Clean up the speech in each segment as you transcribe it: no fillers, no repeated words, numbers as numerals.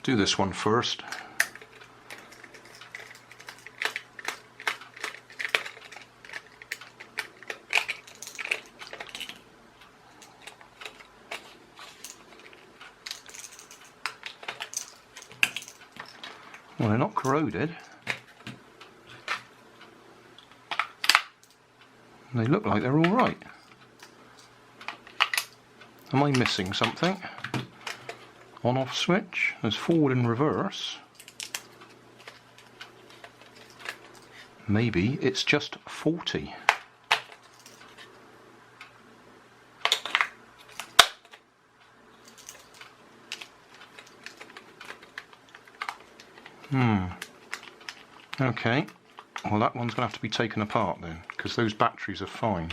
do this one first. Well, they're not corroded. They look like they're all right. Am I missing something? On-off switch. There's forward and reverse. Maybe it's just faulty. Okay. Well, that one's going to have to be taken apart then, because those batteries are fine.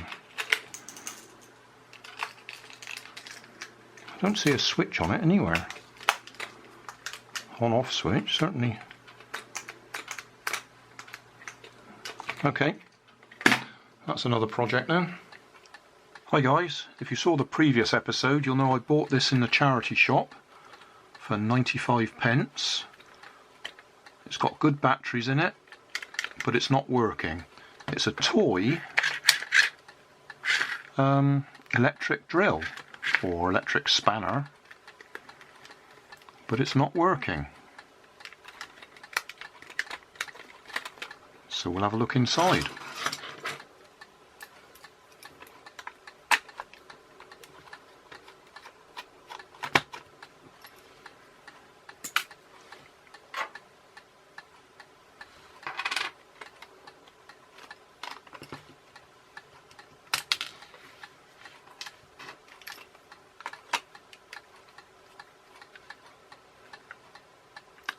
I don't see a switch on it anywhere. On-off switch, certainly. Okay, that's another project then. Hi guys, if you saw the previous episode, you'll know I bought this in the charity shop for 95p. It's got good batteries in it, but it's not working. It's a toy electric drill or electric spanner, but it's not working. So we'll have a look inside.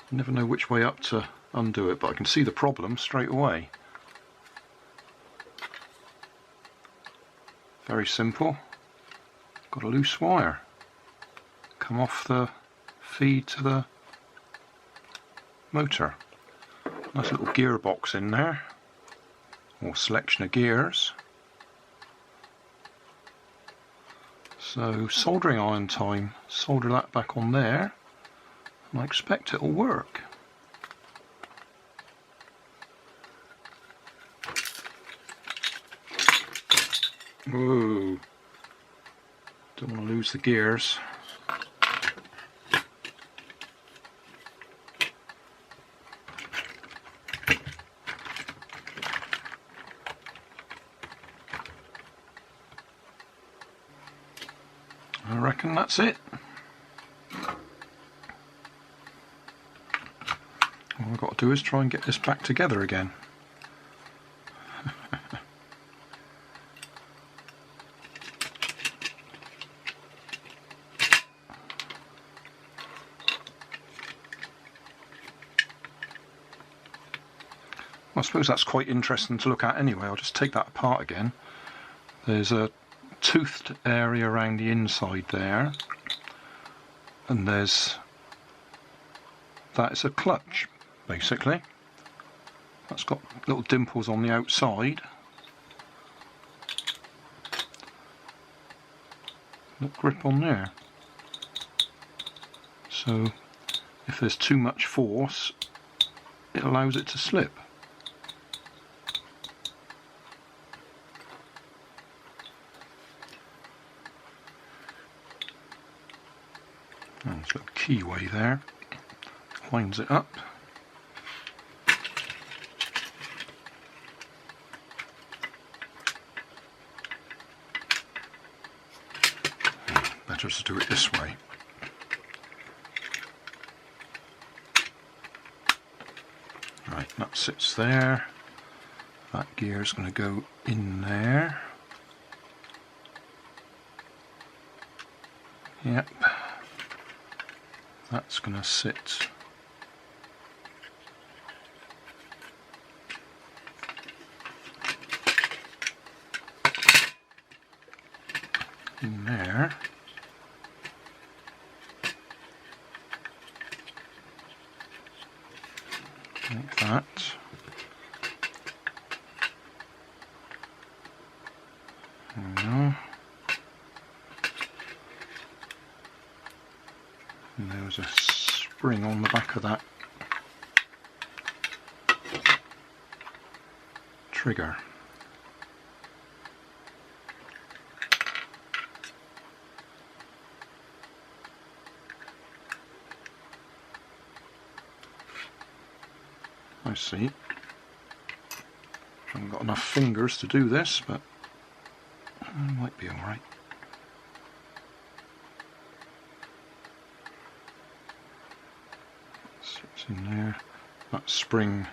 I never know which way up to undo it, but I can see the problem straight away. Very simple. Got a loose wire. Come off the feed to the motor. Nice little gearbox in there, or selection of gears. So soldering iron time, solder that back on there. I expect it'll work. Whoa! Don't want to lose the gears. I reckon that's it. All I've got to do is try and get this back together again. I suppose that's quite interesting to look at anyway. I'll just take that apart again. There's a toothed area around the inside there, and there's that is a clutch basically. That's got little dimples on the outside. Look, grip on there. So if there's too much force, it allows it to slip. And there's a little keyway there. Lines it up. Better to do it this way. Right, that sits there. That gear's going to go in there. Yep. That's going to sit in there. Like that. There we go. And there's a spring on the back of that trigger. I see. I haven't got enough fingers to do this, but it might be alright. So it's in there. That spring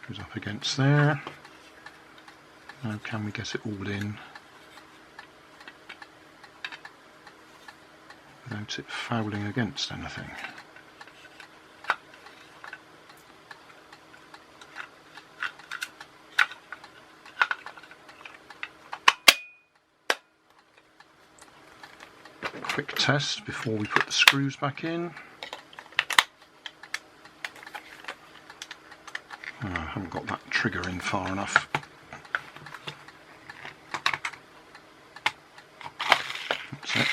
goes up against there. Now can we get it all in without it fouling against anything? Quick test before we put the screws back in. Oh, I haven't got that trigger in far enough. That's it.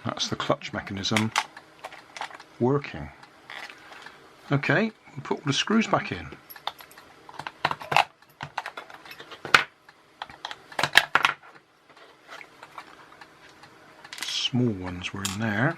That's the clutch mechanism working. Okay, we'll put all the screws back in. Small ones were in there.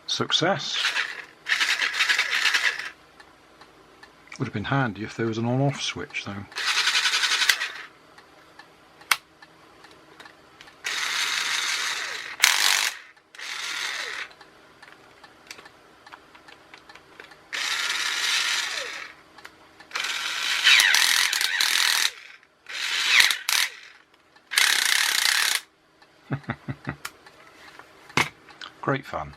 Success. Would have been handy if there was an on-off switch though. Great fun.